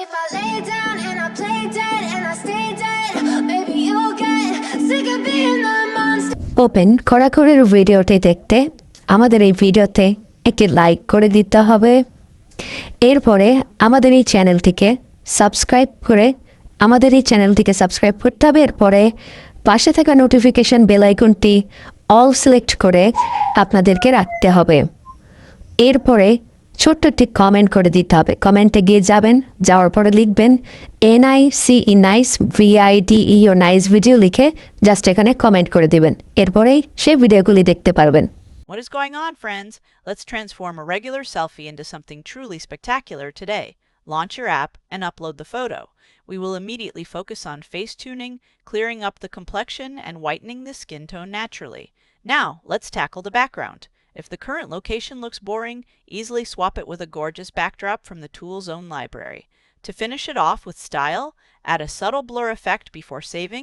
If I lay down and I play dead and I stay dead, maybe you'll get sick of being the monster. Open কড়াকড়ির ভিডিওটি দেখতে আমাদের এই ভিডিওতে একটি লাইক করে দিতে হবে। এরপরে আমাদের এই চ্যানেলটিকে সাবস্ক্রাইব করতে হবে। এরপরে পাশে থাকা নোটিফিকেশন বেল আইকনটি অল সিলেক্ট করে আপনাদেরকে রাখতে হবে। এরপরে ছোট্ট একটি কমেন্ট করে দিতে হবে। কমেন্টে গিয়ে যাওয়ার পরে লিখবেন NICE নাইস VIDE ও নাইস ভিডিও লিখে জাস্ট এখানে কমেন্ট করে দিবেন। এরপরেই সেই ভিডিওগুলি দেখতে পারবেন। What is going on, friends? Let's transform a regular selfie into something truly spectacular today. Launch your app and upload the photo. We will immediately focus on face tuning, clearing up the complexion, and whitening the skin tone naturally. Now, let's tackle the background. If the current location looks boring, easily swap it with a gorgeous backdrop from the tool's own library. To finish it off with style, add a subtle blur effect before saving.